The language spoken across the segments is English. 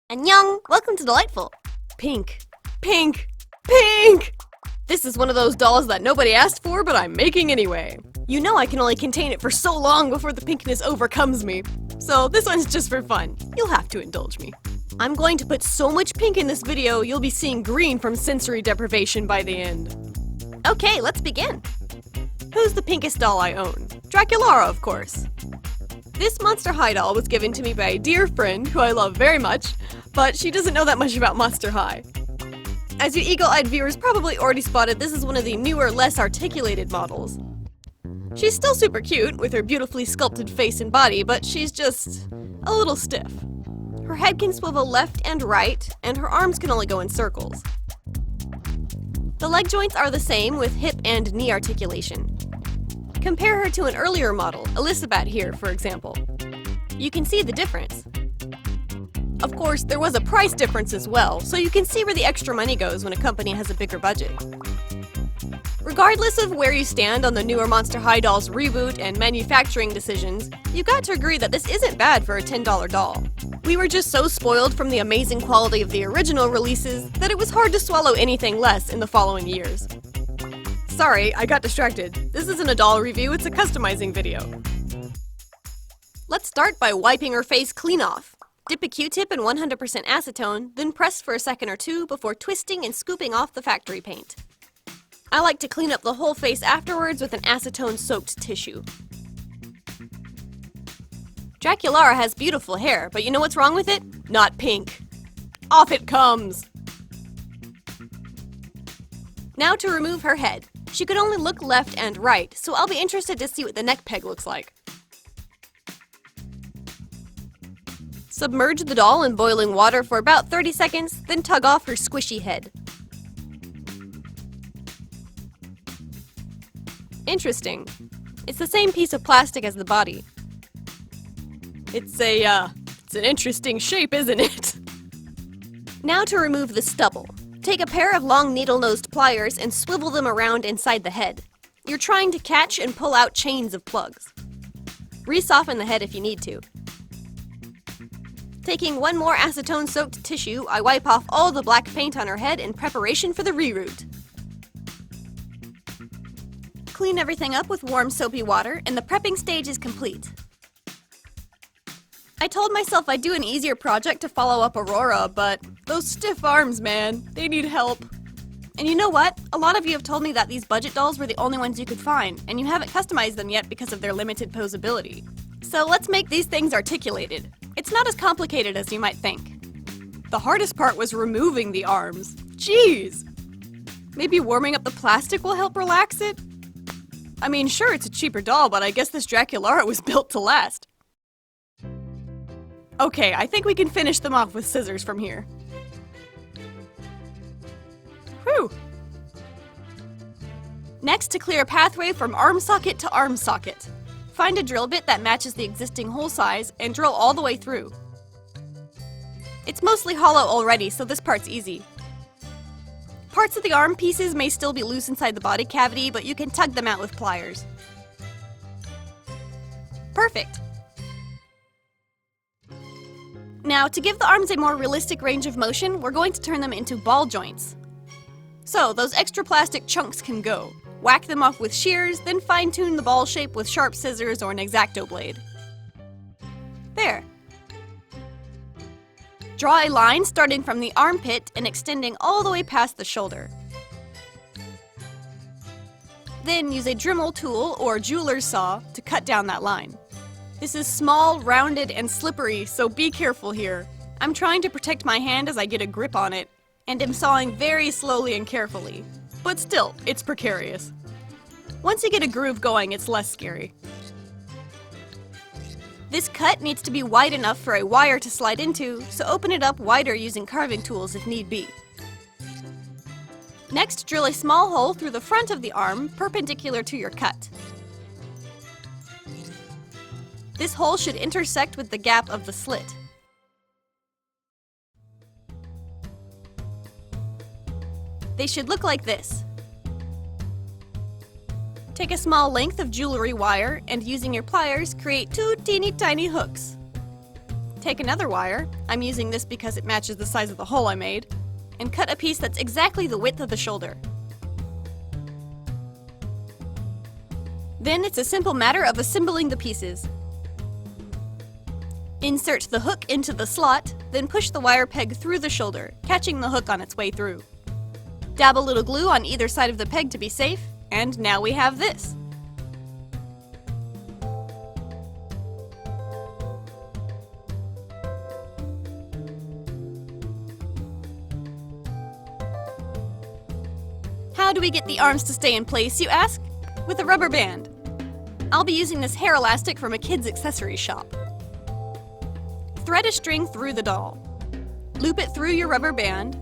Annyeong! Welcome to Delightful! Pink. Pink. Pink! This is one of those dolls that nobody asked for, but I'm making anyway. You know I can only contain it for so long before the pinkness overcomes me. So this one's just for fun. You'll have to indulge me. I'm going to put so much pink in this video, you'll be seeing green from sensory deprivation by the end. Okay, let's begin. Who's the pinkest doll I own? Draculara, of course. This Monster High doll was given to me by a dear friend who I love very much, but she doesn't know that much about Monster High. As you eagle-eyed viewers probably already spotted, this is one of the newer, less articulated models. She's still super cute, with her beautifully sculpted face and body, but she's just a little stiff. Her head can swivel left and right, and her arms can only go in circles. The leg joints are the same, with hip and knee articulation. Compare her to an earlier model, Elisabeth here, for example. You can see the difference. Of course, there was a price difference as well, so you can see where the extra money goes when a company has a bigger budget. Regardless of where you stand on the newer Monster High doll's reboot and manufacturing decisions, you got to agree that this isn't bad for a $10 doll. We were just so spoiled from the amazing quality of the original releases that it was hard to swallow anything less in the following years. Sorry, I got distracted. This isn't a doll review, it's a customizing video. Let's start by wiping her face clean off. Dip a Q-tip in 100% acetone, then press for a second or two before twisting and scooping off the factory paint. I like to clean up the whole face afterwards with an acetone-soaked tissue. Draculara has beautiful hair, but you know what's wrong with it? Not pink. Off it comes! Now to remove her head. She could only look left and right, so I'll be interested to see what the neck peg looks like. Submerge the doll in boiling water for about 30 seconds, then tug off her squishy head. Interesting. It's the same piece of plastic as the body. It's an interesting shape, isn't it? Now to remove the stubble. Take a pair of long needle-nosed pliers and swivel them around inside the head. You're trying to catch and pull out chains of plugs. Re-soften the head if you need to. Taking one more acetone-soaked tissue, I wipe off all the black paint on her head in preparation for the reroute. Clean everything up with warm soapy water, and the prepping stage is complete. I told myself I'd do an easier project to follow up Aurora, but those stiff arms, man, they need help. And you know what? A lot of you have told me that these budget dolls were the only ones you could find, and you haven't customized them yet because of their limited posability. So let's make these things articulated. It's not as complicated as you might think. The hardest part was removing the arms. Jeez! Maybe warming up the plastic will help relax it? I mean, sure, it's a cheaper doll, but I guess this Draculara was built to last. Okay, I think we can finish them off with scissors from here. Whew! Next, to clear a pathway from arm socket to arm socket. Find a drill bit that matches the existing hole size and drill all the way through. It's mostly hollow already, so this part's easy. Parts of the arm pieces may still be loose inside the body cavity, but you can tug them out with pliers. Perfect! Now, to give the arms a more realistic range of motion, we're going to turn them into ball joints. So, those extra plastic chunks can go. Whack them off with shears, then fine-tune the ball shape with sharp scissors or an X-Acto blade. There. Draw a line starting from the armpit and extending all the way past the shoulder. Then use a Dremel tool or jeweler's saw to cut down that line. This is small, rounded, and slippery, so be careful here. I'm trying to protect my hand as I get a grip on it, and am sawing very slowly and carefully. But still, it's precarious. Once you get a groove going, it's less scary. This cut needs to be wide enough for a wire to slide into, so open it up wider using carving tools if need be. Next, drill a small hole through the front of the arm, perpendicular to your cut. This hole should intersect with the gap of the slit. They should look like this. Take a small length of jewelry wire and using your pliers, create two teeny tiny hooks. Take another wire, I'm using this because it matches the size of the hole I made, and cut a piece that's exactly the width of the shoulder. Then it's a simple matter of assembling the pieces. Insert the hook into the slot, then push the wire peg through the shoulder, catching the hook on its way through. Dab a little glue on either side of the peg to be safe, and now we have this. How do we get the arms to stay in place, you ask? With a rubber band. I'll be using this hair elastic from a kid's accessory shop. Thread a string through the doll. Loop it through your rubber band.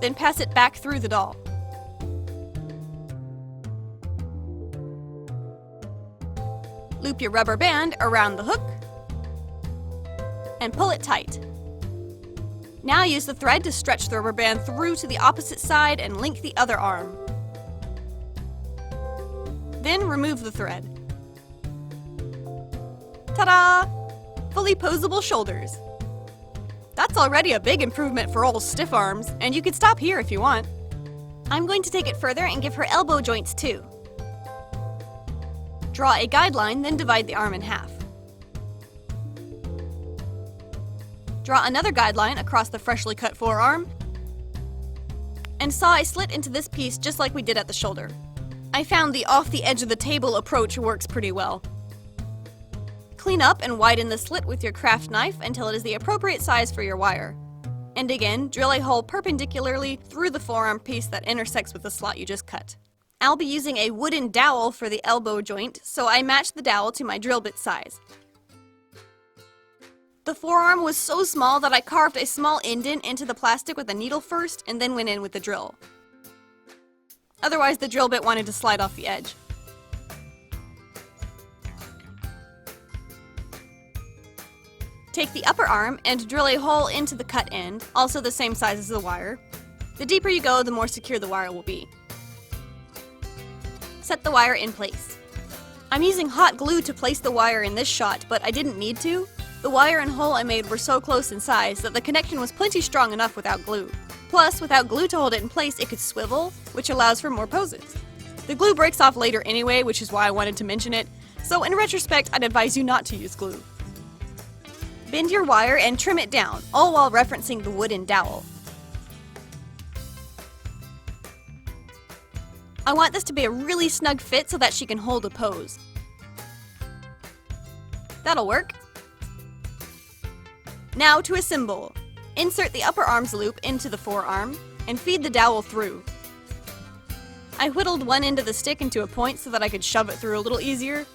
Then pass it back through the doll. Loop your rubber band around the hook and pull it tight. Now use the thread to stretch the rubber band through to the opposite side and link the other arm. Then remove the thread. Ta-da! Fully posable shoulders. That's already a big improvement for old stiff arms, and you could stop here if you want. I'm going to take it further and give her elbow joints too. Draw a guideline, then divide the arm in half. Draw another guideline across the freshly cut forearm, and saw a slit into this piece just like we did at the shoulder. I found the off-the-edge-of-the-table approach works pretty well. Clean up and widen the slit with your craft knife until it is the appropriate size for your wire. And again, drill a hole perpendicularly through the forearm piece that intersects with the slot you just cut. I'll be using a wooden dowel for the elbow joint, so I matched the dowel to my drill bit size. The forearm was so small that I carved a small indent into the plastic with a needle first and then went in with the drill. Otherwise, the drill bit wanted to slide off the edge. Take the upper arm and drill a hole into the cut end, also the same size as the wire. The deeper you go, the more secure the wire will be. Set the wire in place. I'm using hot glue to place the wire in this shot, but I didn't need to. The wire and hole I made were so close in size that the connection was plenty strong enough without glue. Plus, without glue to hold it in place, it could swivel, which allows for more poses. The glue breaks off later anyway, which is why I wanted to mention it, so in retrospect, I'd advise you not to use glue. Bend your wire and trim it down, all while referencing the wooden dowel. I want this to be a really snug fit so that she can hold a pose. That'll work. Now to assemble. Insert the upper arm's loop into the forearm and feed the dowel through. I whittled one end of the stick into a point so that I could shove it through a little easier.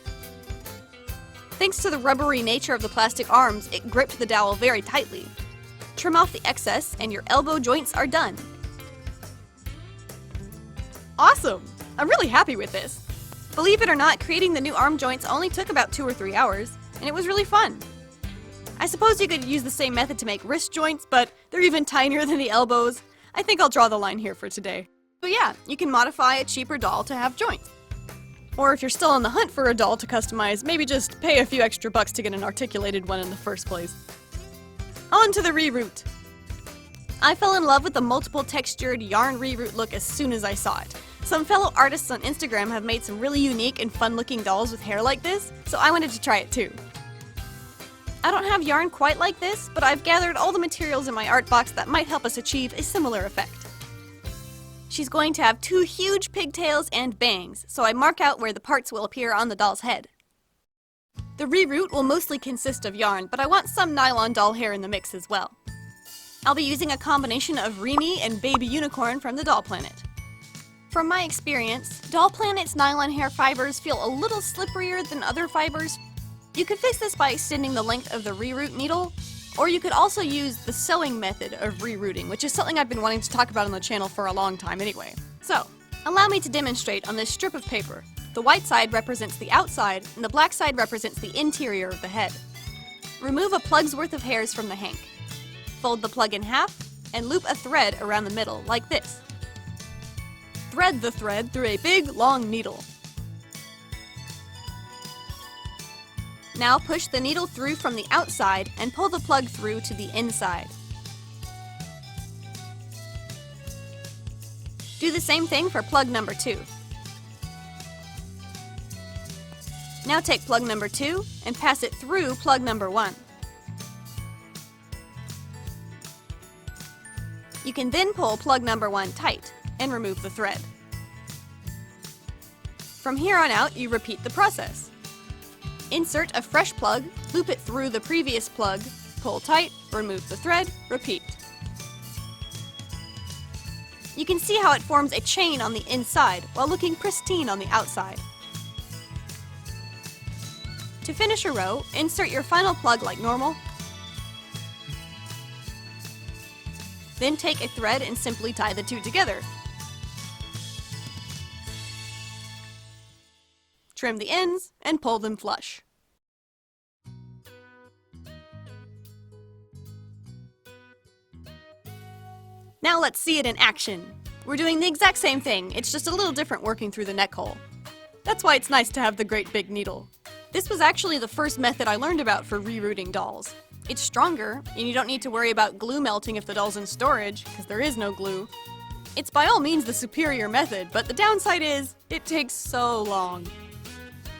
Thanks to the rubbery nature of the plastic arms, it gripped the dowel very tightly. Trim off the excess and your elbow joints are done. Awesome! I'm really happy with this. Believe it or not, creating the new arm joints only took about 2 or 3 hours, and it was really fun. I suppose you could use the same method to make wrist joints, but they're even tinier than the elbows. I think I'll draw the line here for today. But yeah, you can modify a cheaper doll to have joints. Or if you're still on the hunt for a doll to customize, maybe just pay a few extra bucks to get an articulated one in the first place. On to the reroot. I fell in love with the multiple textured yarn reroot look as soon as I saw it. Some fellow artists on Instagram have made some really unique and fun looking dolls with hair like this, so I wanted to try it too. I don't have yarn quite like this, but I've gathered all the materials in my art box that might help us achieve a similar effect. She's going to have 2 huge pigtails and bangs, so I mark out where the parts will appear on the doll's head. The reroot will mostly consist of yarn, but I want some nylon doll hair in the mix as well. I'll be using a combination of Reenie and Baby Unicorn from the Doll Planet. From my experience, Doll Planet's nylon hair fibers feel a little slipperier than other fibers. You could fix this by extending the length of the reroot needle, or you could also use the sewing method of rerooting, which is something I've been wanting to talk about on the channel for a long time anyway. So, allow me to demonstrate on this strip of paper. The white side represents the outside, and the black side represents the interior of the head. Remove a plug's worth of hairs from the hank. Fold the plug in half, and loop a thread around the middle, like this. Thread the thread through a big, long needle. Now push the needle through from the outside and pull the plug through to the inside. Do the same thing for plug number 2. Now take plug number 2 and pass it through plug number 1. You can then pull plug number 1 tight and remove the thread. From here on out, you repeat the process. Insert a fresh plug, loop it through the previous plug, pull tight, remove the thread, repeat. You can see how it forms a chain on the inside while looking pristine on the outside. To finish a row, insert your final plug like normal. Then take a thread and simply tie the two together. Trim the ends and pull them flush. Now let's see it in action. We're doing the exact same thing, it's just a little different working through the neck hole. That's why it's nice to have the great big needle. This was actually the first method I learned about for rerouting dolls. It's stronger, and you don't need to worry about glue melting if the doll's in storage, because there is no glue. It's by all means the superior method, but the downside is, it takes so long.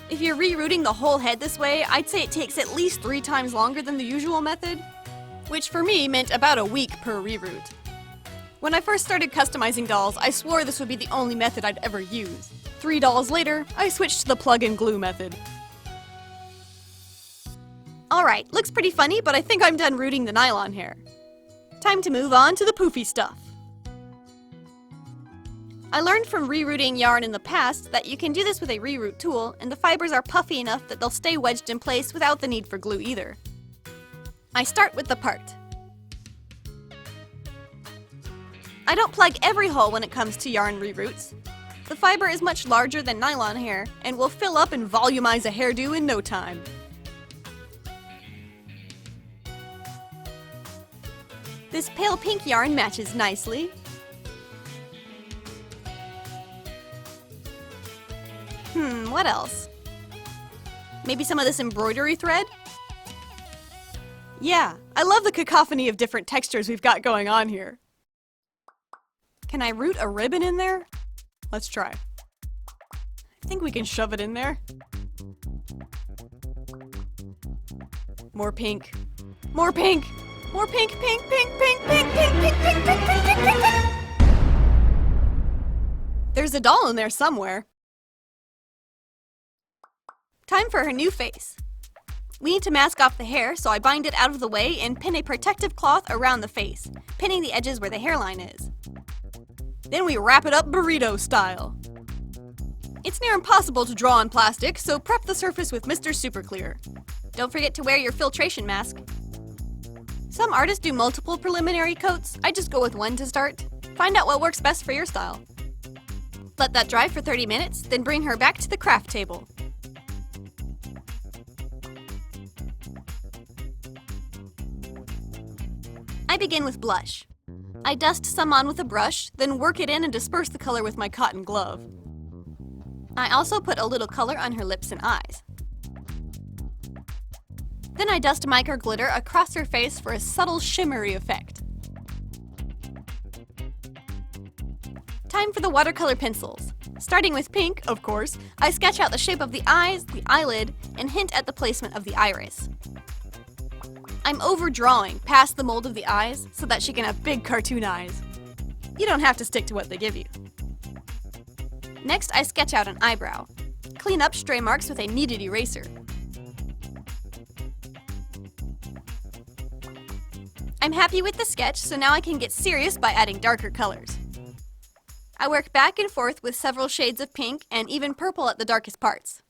If you're rerouting the whole head this way, I'd say it takes at least 3 times longer than the usual method, which for me meant about a week per reroute. When I first started customizing dolls, I swore this would be the only method I'd ever use. 3 dolls later, I switched to the plug and glue method. Alright, looks pretty funny, but I think I'm done rooting the nylon hair. Time to move on to the poofy stuff. I learned from rerouting yarn in the past that you can do this with a reroute tool, and the fibers are puffy enough that they'll stay wedged in place without the need for glue either. I start with the part. I don't plug every hole when it comes to yarn reroutes. The fiber is much larger than nylon hair and will fill up and volumize a hairdo in no time. This pale pink yarn matches nicely. What else? Maybe some of this embroidery thread? Yeah, I love the cacophony of different textures we've got going on here. Can I root a ribbon in there? Let's try. I think we can shove it in there. More pink. More pink! More pink, pink, pink, pink, pink, pink, pink, pink, pink, pink, pink, pink, pink. There's a doll in there somewhere. Time for her new face. We need to mask off the hair, so I bind it out of the way and pin a protective cloth around the face, pinning the edges where the hairline is. Then we wrap it up burrito style. It's near impossible to draw on plastic, so prep the surface with Mr. Super Clear. Don't forget to wear your filtration mask. Some artists do multiple preliminary coats. I just go with one to start. Find out what works best for your style. Let that dry for 30 minutes, then bring her back to the craft table. I begin with blush. I dust some on with a brush, then work it in and disperse the color with my cotton glove. I also put a little color on her lips and eyes. Then I dust mica glitter across her face for a subtle shimmery effect. Time for the watercolor pencils. Starting with pink, of course, I sketch out the shape of the eyes, the eyelid, and hint at the placement of the iris. I'm overdrawing past the mold of the eyes so that she can have big cartoon eyes. You don't have to stick to what they give you. Next, I sketch out an eyebrow. Clean up stray marks with a kneaded eraser. I'm happy with the sketch, so now I can get serious by adding darker colors. I work back and forth with several shades of pink and even purple at the darkest parts.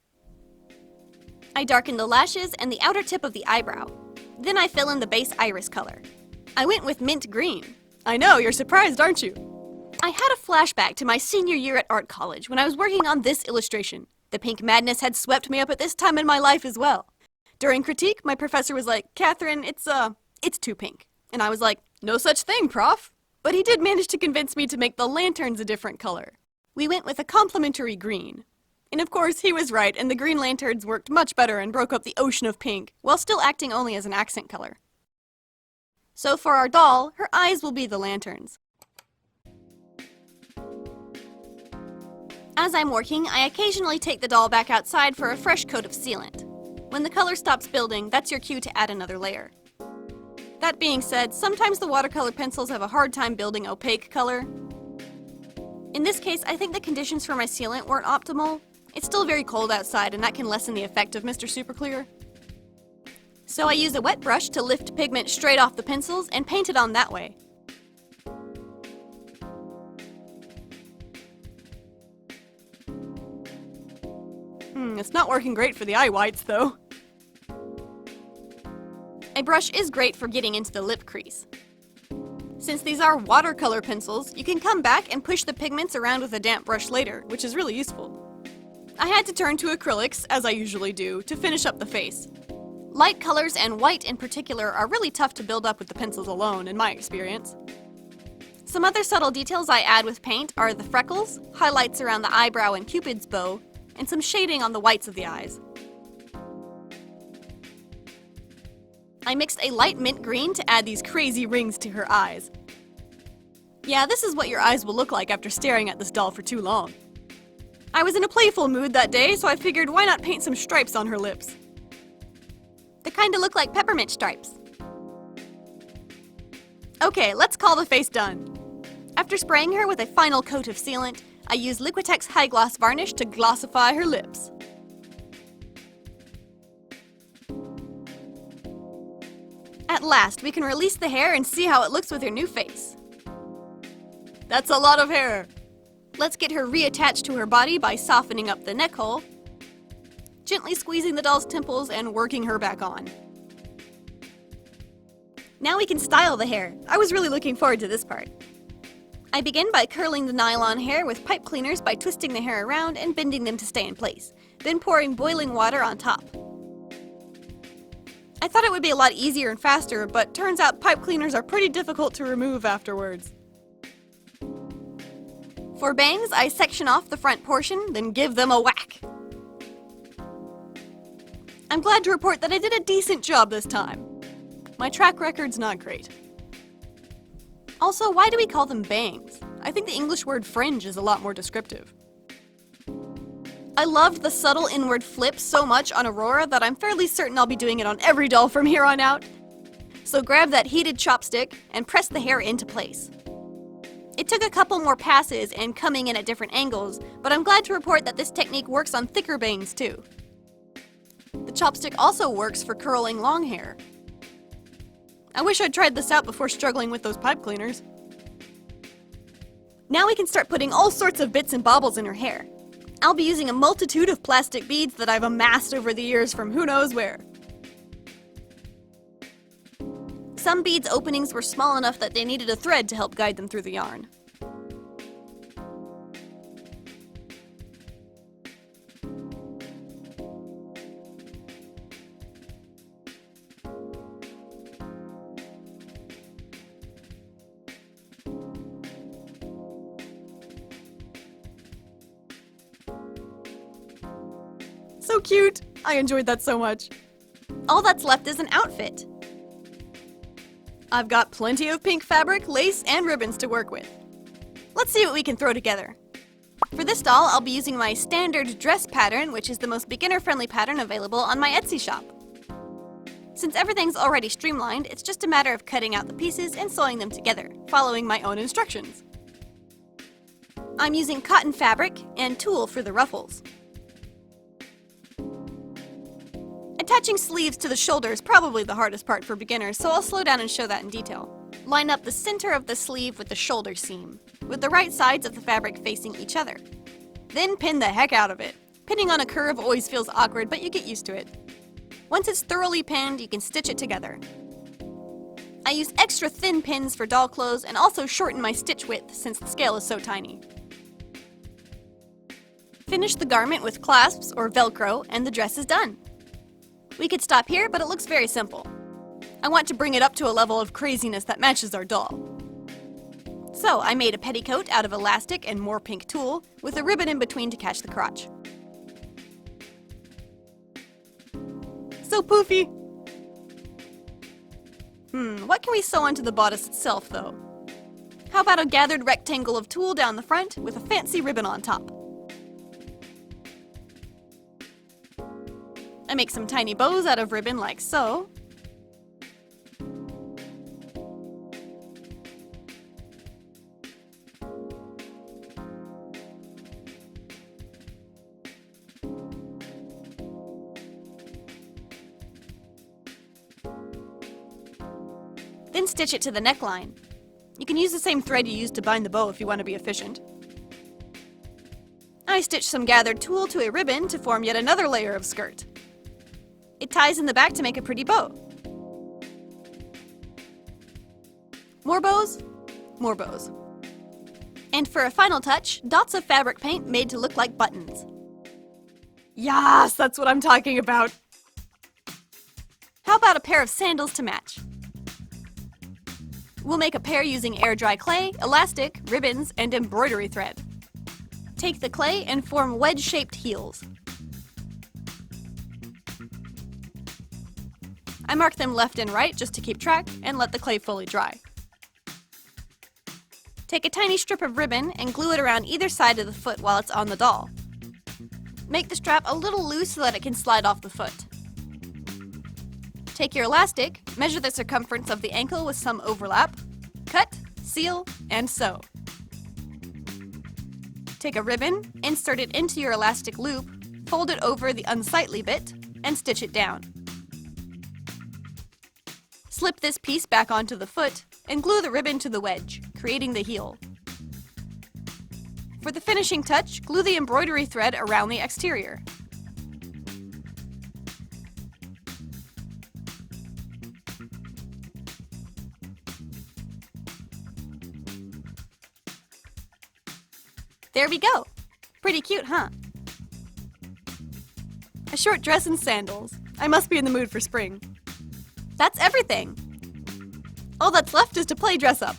I darken the lashes and the outer tip of the eyebrow. Then I fill in the base iris color. I went with mint green. I know, you're surprised, aren't you? I had a flashback to my senior year at art college when I was working on this illustration. The pink madness had swept me up at this time in my life as well. During critique, my professor was like, "Catherine, it's too pink." And I was like, "No such thing, prof." But he did manage to convince me to make the lanterns a different color. We went with a complementary green. And of course, he was right, and the green lanterns worked much better and broke up the ocean of pink, while still acting only as an accent color. So for our doll, her eyes will be the lanterns. As I'm working, I occasionally take the doll back outside for a fresh coat of sealant. When the color stops building, that's your cue to add another layer. That being said, sometimes the watercolor pencils have a hard time building opaque color. In this case, I think the conditions for my sealant weren't optimal. It's still very cold outside, and that can lessen the effect of Mr. Super Clear. So I use a wet brush to lift pigment straight off the pencils and paint it on that way. It's not working great for the eye whites, though. A brush is great for getting into the lip crease. Since these are watercolor pencils, you can come back and push the pigments around with a damp brush later, which is really useful. I had to turn to acrylics, as I usually do, to finish up the face. Light colors and white in particular are really tough to build up with the pencils alone, in my experience. Some other subtle details I add with paint are the freckles, highlights around the eyebrow and Cupid's bow, and some shading on the whites of the eyes. I mixed a light mint green to add these crazy rings to her eyes. Yeah, this is what your eyes will look like after staring at this doll for too long. I was in a playful mood that day, so I figured why not paint some stripes on her lips. They kinda look like peppermint stripes. Okay, let's call the face done. After spraying her with a final coat of sealant, I used Liquitex High Gloss Varnish to glossify her lips. At last, we can release the hair and see how it looks with her new face. That's a lot of hair! Let's get her reattached to her body by softening up the neck hole, gently squeezing the doll's temples and working her back on. Now we can style the hair. I was really looking forward to this part. I begin by curling the nylon hair with pipe cleaners by twisting the hair around and bending them to stay in place, then pouring boiling water on top. I thought it would be a lot easier and faster, but turns out pipe cleaners are pretty difficult to remove afterwards. For bangs, I section off the front portion, then give them a whack. I'm glad to report that I did a decent job this time. My track record's not great. Also, why do we call them bangs? I think the English word fringe is a lot more descriptive. I loved the subtle inward flip so much on Aurora that I'm fairly certain I'll be doing it on every doll from here on out. So grab that heated chopstick and press the hair into place. It took a couple more passes and coming in at different angles, but I'm glad to report that this technique works on thicker bangs too. The chopstick also works for curling long hair. I wish I'd tried this out before struggling with those pipe cleaners. Now we can start putting all sorts of bits and baubles in her hair. I'll be using a multitude of plastic beads that I've amassed over the years from who knows where. Some beads' openings were small enough that they needed a thread to help guide them through the yarn. So cute! I enjoyed that so much. All that's left is an outfit. I've got plenty of pink fabric, lace, and ribbons to work with. Let's see what we can throw together. For this doll, I'll be using my standard dress pattern, which is the most beginner-friendly pattern available on my Etsy shop. Since everything's already streamlined, it's just a matter of cutting out the pieces and sewing them together, following my own instructions. I'm using cotton fabric and tulle for the ruffles. Attaching sleeves to the shoulder is probably the hardest part for beginners, so I'll slow down and show that in detail. Line up the center of the sleeve with the shoulder seam, with the right sides of the fabric facing each other. Then pin the heck out of it. Pinning on a curve always feels awkward, but you get used to it. Once it's thoroughly pinned, you can stitch it together. I use extra thin pins for doll clothes and also shorten my stitch width since the scale is so tiny. Finish the garment with clasps or Velcro and the dress is done. We could stop here, but it looks very simple. I want to bring it up to a level of craziness that matches our doll. So I made a petticoat out of elastic and more pink tulle with a ribbon in between to catch the crotch. so poofy! What can we sew onto the bodice itself, though? How about a gathered rectangle of tulle down the front with a fancy ribbon on top? I make some tiny bows out of ribbon like so. Then stitch it to the neckline. You can use the same thread you used to bind the bow if you want to be efficient. I stitched some gathered tulle to a ribbon to form yet another layer of skirt. It ties in the back to make a pretty bow. More bows, more bows. And for a final touch, dots of fabric paint made to look like buttons. Yes, that's what I'm talking about! How about a pair of sandals to match? We'll make a pair using air-dry clay, elastic, ribbons, and embroidery thread. Take the clay and form wedge-shaped heels. I mark them left and right just to keep track and let the clay fully dry. Take a tiny strip of ribbon and glue it around either side of the foot while it's on the doll. Make the strap a little loose so that it can slide off the foot. Take your elastic, measure the circumference of the ankle with some overlap, cut, seal, and sew. Take a ribbon, insert it into your elastic loop, fold it over the unsightly bit, and stitch it down. Slip this piece back onto the foot and glue the ribbon to the wedge, creating the heel. For the finishing touch, glue the embroidery thread around the exterior. There we go! Pretty cute, huh? A short dress and sandals. I must be in the mood for spring. That's everything! All that's left is to play dress up.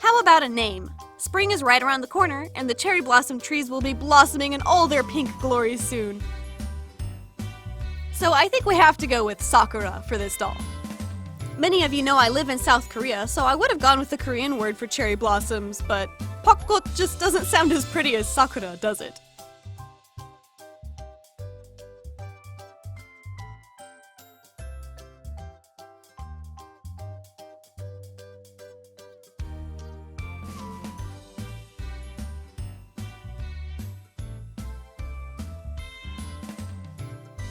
How about a name? Spring is right around the corner, and the cherry blossom trees will be blossoming in all their pink glory soon. So I think we have to go with Sakura for this doll. Many of you know I live in South Korea, so I would have gone with the Korean word for cherry blossoms, but Pokgot just doesn't sound as pretty as Sakura, does it?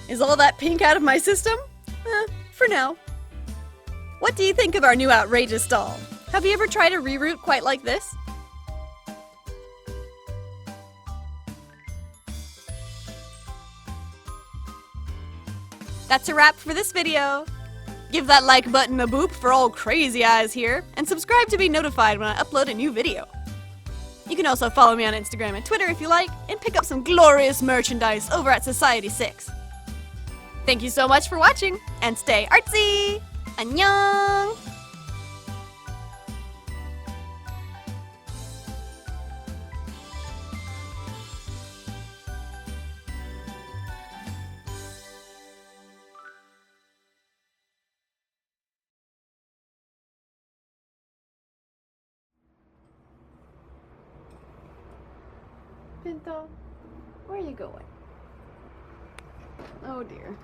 Is all that pink out of my system? For now. What do you think of our new outrageous doll? Have you ever tried a reroute quite like this? That's a wrap for this video. Give that like button a boop for all crazy eyes here, and subscribe to be notified when I upload a new video. You can also follow me on Instagram and Twitter if you like, and pick up some glorious merchandise over at Society6. Thank you so much for watching, and stay artsy! 안녕! Pinto, where are you going? Oh dear.